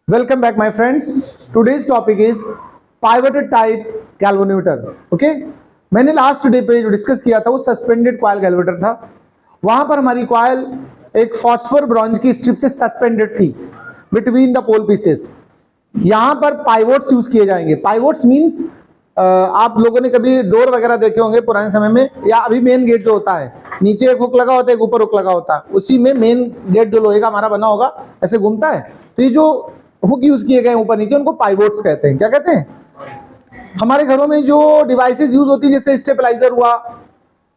Welcome back, my friends. Today's topic is pivoted type galvanometer. Okay? मैंने last day पे जो discuss किया था वो सस्पेंडेड कॉइल गैल्वेटर था। वहां पर हमारी कॉइल एक फॉस्फोर ब्रॉन्ज की स्ट्रिप से सस्पेंडेड थी बिटवीन द पोल पीसेस। यहां पर पाइवोट्स यूज किए जाएंगे। पाइवोट्स मींस आप लोगों ने कभी डोर वगैरह देखे होंगे पुराने समय में, या अभी मेन गेट जो होता है नीचे एक हुक लगा होता है, एक ऊपर हुक लगा होता है, उसी में मेन गेट जो लोहे का हमारा बना होगा ऐसे घूमता है। तो ये जो हुक यूज किए गए ऊपर नीचे उनको पाइवोट्स कहते हैं। क्या कहते हैं? हमारे घरों में जो डिवाइसेस यूज होती है जैसे स्टेबलाइजर हुआ,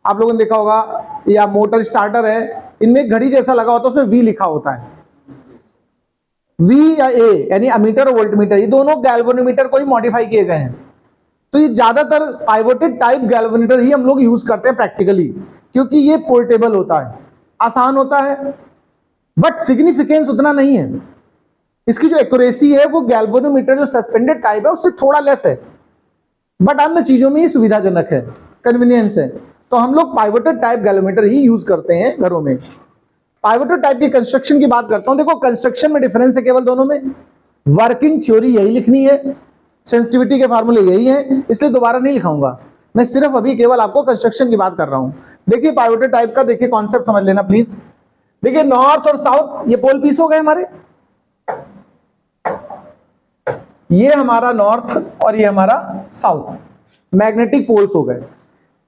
आप लोगों ने देखा होगा, या मोटर स्टार्टर है, इनमें एक घड़ी जैसा लगा होता है, उसमें वी लिखा होता है। वी या ए यानी अमीटर और वोल्टमीटर, ये दोनों गैल्वेनोमीटर को ही मॉडिफाई किए गए हैं। तो ये ज्यादातर पाइवोटेड टाइप गैल्वेनोमीटर ही हम लोग यूज करते हैं प्रैक्टिकली, क्योंकि ये पोर्टेबल होता है, आसान होता है, बट सिग्निफिकेंस उतना नहीं है। इसकी जो एक्यूरेसी है वो गैल्वेनोमीटर जो सस्पेंडेड टाइप है उससे थोड़ा लेस है, बट अन्य चीजों में ये सुविधाजनक है, कन्वीनियंस है। तो हम लोग पाइवोटेड टाइप गैल्वेनोमीटर ही यूज करते हैं घरों में। पाइवोटेड टाइप की कंस्ट्रक्शन की बात करता हूं। देखो, कंस्ट्रक्शन में डिफरेंस है केवल दोनों में। वर्किंग थ्योरी यही लिखनी है, सेंसिटिविटी के फार्मूले यही है, इसलिए दोबारा नहीं लिखाऊंगा। मैं सिर्फ अभी केवल आपको कंस्ट्रक्शन की बात कर रहा हूं। देखिए पाइवोटेड टाइप का, देखिए कॉन्सेप्ट समझ लेना प्लीज। देखिए नॉर्थ और साउथ ये पोल पीस हो गए हमारे, ये हमारा नॉर्थ और ये हमारा साउथ, मैग्नेटिक पोल्स हो गए।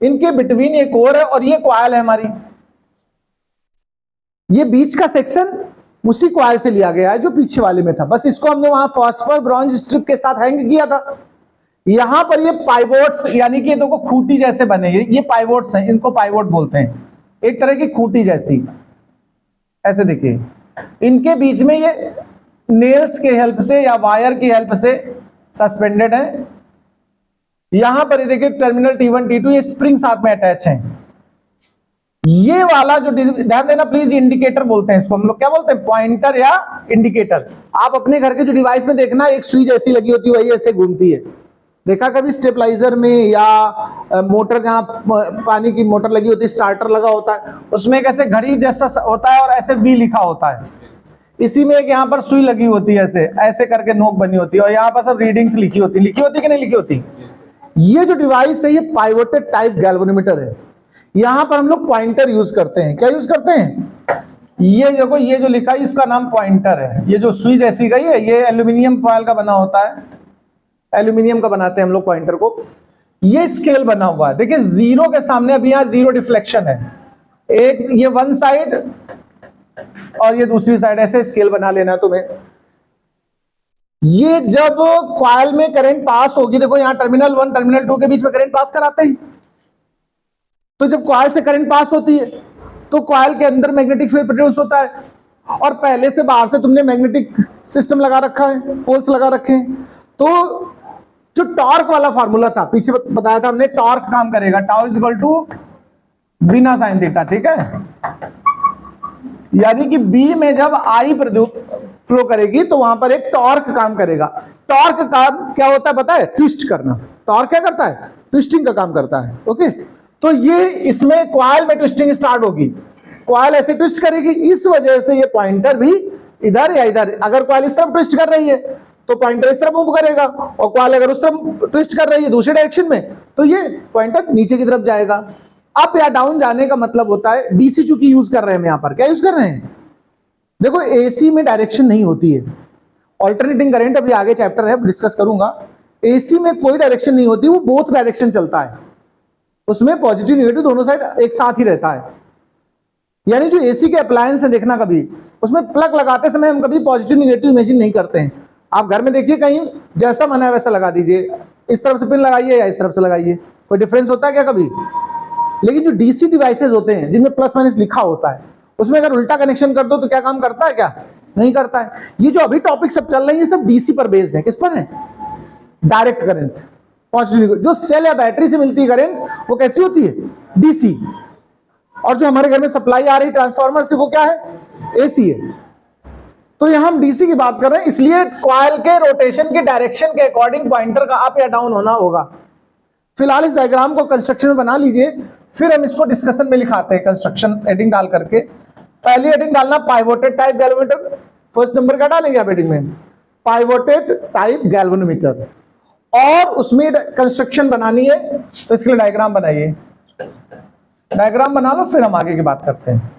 इनके बिटवीन एक और है और ये कॉइल है हमारी। ये बीच का सेक्शन उसी कॉइल से लिया गया है जो पीछे वाले में था, बस इसको हमने वहां फॉस्फोर ब्रॉन्ज स्ट्रिप के साथ हैंग किया था। यहां पर ये पाइवोट्स यानी कि ये देखो खूंटी जैसे बने, ये पाइवोट्स हैं, इनको पाइवोट बोलते हैं, एक तरह की खूंटी जैसी। ऐसे देखिए, इनके बीच में ये नेल्स के हेल्प से या वायर की हेल्प से सस्पेंडेड है। यहां पर ये देखिए टर्मिनल T1 T2 ये स्प्रिंग साथ में अटैच है। ये वाला जो ध्यान देना प्लीज, इंडिकेटर बोलते हैं इसको हम लोग। क्या बोलते हैं? पॉइंटर या इंडिकेटर। आप अपने घर के जो डिवाइस में देखना, एक सुई जैसी लगी होती है, वही ऐसे घूमती है। देखा कभी स्टेबलाइजर में, या मोटर जहां पानी की मोटर लगी होती है, स्टार्टर लगा होता है, उसमें कैसे घड़ी जैसा होता है और ऐसे वी लिखा होता है। इसी में एक यहाँ पर सुई लगी होती है, ऐसे ऐसे करके नोक बनी होती है, और यहाँ पर सब रीडिंग्स लिखी होती कि नहीं लिखी होती। ये जो डिवाइस है ये पाइवोटेड टाइप गैल्वेनोमीटर है। यहां पर हम लोग पॉइंटर यूज करते हैं। क्या यूज करते हैं? ये देखो, ये जो लिखा है इसका नाम पॉइंटर है। ये जो सुई जैसी गई है ये एल्यूमिनियम फॉयल का बना होता है, एल्यूमिनियम का बनाते हैं हम लोग पॉइंटर को। ये स्केल बना हुआ है, देखिए जीरो के सामने अभी यहाँ जीरो डिफ्लेक्शन है, एक ये वन साइड और ये दूसरी साइड, ऐसे स्केल बना लेना है तुम्हें। ये जब कॉइल में करंट पास होगी, देखो यहां टर्मिनल 1 टर्मिनल 2 के बीच में करंट पास कराते हैं। तो जब कॉइल से करंट पास होती है तो कॉइल के अंदर मैग्नेटिक फील्ड प्रोड्यूस होता है, और पहले से बाहर से तुमने मैग्नेटिक सिस्टम लगा रखा है, पोल्स लगा रखे हैं। तो जो टॉर्क वाला फार्मूला था पीछे बताया था हमने, टॉर्क काम करेगा टाउ इज इक्वल टू बिना साइन थीटा, ठीक है। यानी कि बी में जब आई फ्लो करेगी तो वहां पर एक टॉर्क काम करेगा। टॉर्क काम क्या होता है पता है? ट्विस्ट करना। टॉर्क क्या करता है? ट्विस्टिंग का काम करता है। ओके, तो ये इसमें कॉइल में ट्विस्टिंग स्टार्ट होगी, कॉइल ऐसे ट्विस्ट करेगी, इस वजह से ये पॉइंटर भी इधर या इधर, अगर कॉइल इस तरफ ट्विस्ट कर रही है तो पॉइंटर इस तरफ मूव करेगा, और कॉइल अगर उस तरफ ट्विस्ट कर रही है दूसरे डायरेक्शन में तो ये पॉइंटर नीचे की तरफ जाएगा। अप या डाउन जाने का मतलब होता है, डीसी चूंकि यूज कर रहे हैं हम यहां पर, क्या यूज कर रहे हैं? देखो एसी में डायरेक्शन नहीं होती है, ऑल्टरनेटिंग करंट अभी आगे चैप्टर है डिस्कस करूंगा। एसी में कोई डायरेक्शन नहीं होती, वो बोथ डायरेक्शन चलता है, उसमें पॉजिटिव नेगेटिव दोनों साइड एक साथ ही रहता है। यानी जो एसी के अप्लायंस है देखना, कभी उसमें प्लग लगाते समय हम कभी पॉजिटिव नेगेटिव इमेजिन नहीं करते हैं। आप घर में देखिए, कहीं जैसा मन है वैसा लगा दीजिए, इस तरफ से पिन लगाइए या इस तरफ से लगाइए, कोई डिफरेंस होता है क्या कभी? लेकिन जो डीसी डिवाइसेज होते हैं जिनमें प्लस माइनस लिखा होता है, उसमें अगर उल्टा कनेक्शन कर दो तो क्या काम करता है? क्या नहीं करता है। ये जो अभी टॉपिक सब चल रहे हैं ये सब डीसी पर बेस्ड है। किस पर है? Direct current, positive. जो सेल या बैटरी से मिलती है करंट वो कैसी होती है? डीसी। और जो हमारे घर में सप्लाई आ रही ट्रांसफार्मर से वो क्या है? एसी है। तो यहां हम डीसी की बात कर रहे हैं, इसलिए कॉइल के रोटेशन के डायरेक्शन के अकॉर्डिंग पॉइंटर का अप या डाउन होना होगा। फिलहाल इस डायग्राम को कंस्ट्रक्शन में बना लीजिए, फिर हम इसको डिस्कशन में लिखाते हैं कंस्ट्रक्शन हेडिंग डाल करके। पहली हेडिंग डालना pivoted type galvanometer, first number का डालेंगे आप हेडिंग में। पाइवोटेड टाइप गैल्वेनोमीटर, और उसमें कंस्ट्रक्शन बनानी है तो इसके लिए डायग्राम बनाइए। डायग्राम बना लो, फिर हम आगे की बात करते हैं।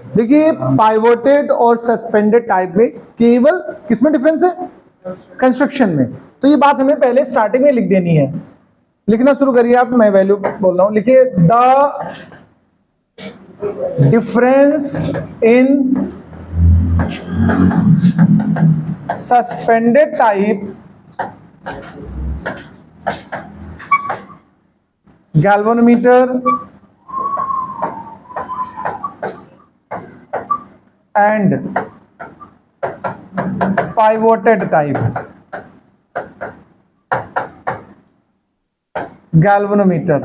देखिए, पाइवोटेड और सस्पेंडेड टाइप में केवल किसमें डिफरेंस है? कंस्ट्रक्शन में। तो ये बात हमें पहले स्टार्टिंग में लिख देनी है। लिखना शुरू करिए आप, मैं वैल्यू बोल रहा हूं। लिखिए, the difference in suspended type galvanometer and pivoted type galvanometer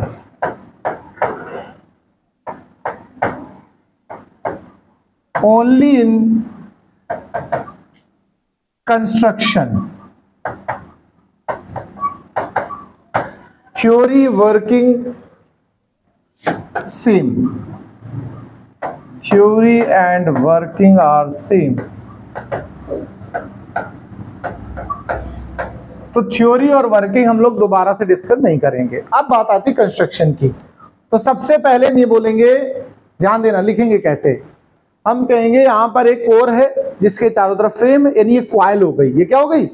only in construction, theory working same, theory and working are same। तो थ्योरी और वर्किंग हम लोग दोबारा से डिस्कस नहीं करेंगे। अब बात आती कंस्ट्रक्शन की। तो सबसे पहले हम ये बोलेंगे, ध्यान देना, लिखेंगे कैसे। हम कहेंगे यहां पर एक कोर है जिसके चारों तरफ फ्रेम, यानी ये क्वाइल हो गई। ये क्या हो गई?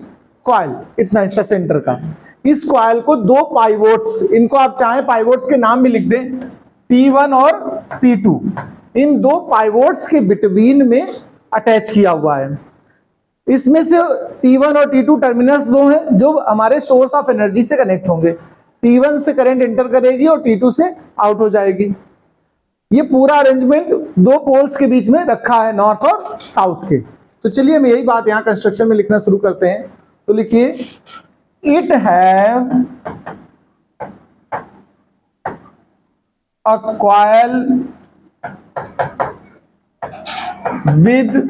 क्वाइल। इतना हिस्सा सेंटर का। इस क्वाइल को दो पाइवोट्स, इनको आप चाहें पाइवोट्स के नाम भी लिख दें, P1 और P2, इन दो पाइवोट्स के बिटवीन में अटैच किया हुआ है। इसमें से T1 और T2 टर्मिनल्स दो हैं जो हमारे सोर्स ऑफ एनर्जी से कनेक्ट होंगे। T1 से करंट एंटर करेगी और T2 से आउट हो जाएगी। ये पूरा अरेंजमेंट दो पोल्स के बीच में रखा है, नॉर्थ और साउथ के। तो चलिए हम यही बात यहां कंस्ट्रक्शन में लिखना शुरू करते हैं। तो लिखिए, it have a coil with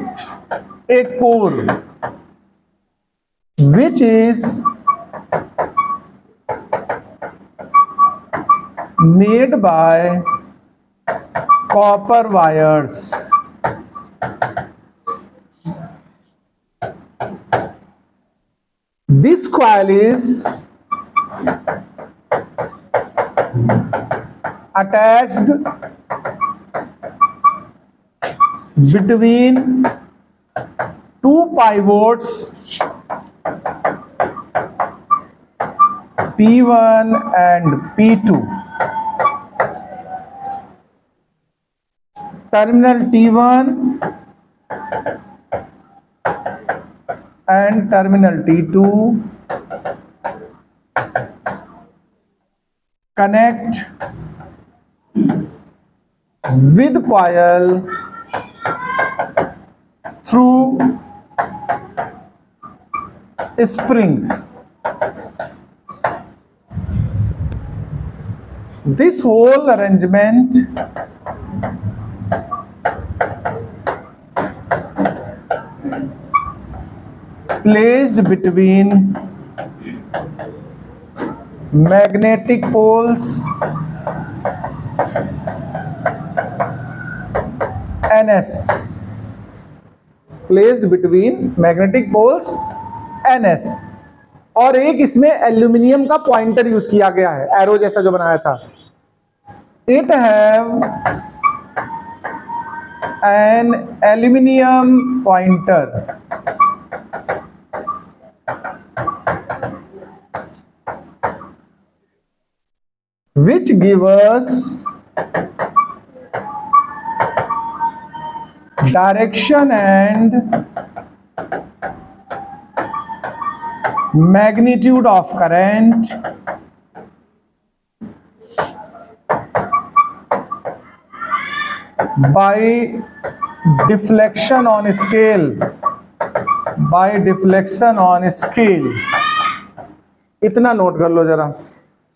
a core which is made by copper wires। This coil is attached between two pivots P1 and P2, terminal T1 and terminal T2 connect with coil through spring। This whole arrangement placed between magnetic poles NS, placed between magnetic poles NS, और एक इसमें aluminium का pointer use किया गया है, arrow जैसा जो बनाया था। It have an aluminium pointer which give us direction and magnitude of current by deflection on scale, by deflection on scale। इतना नोट कर लो जरा।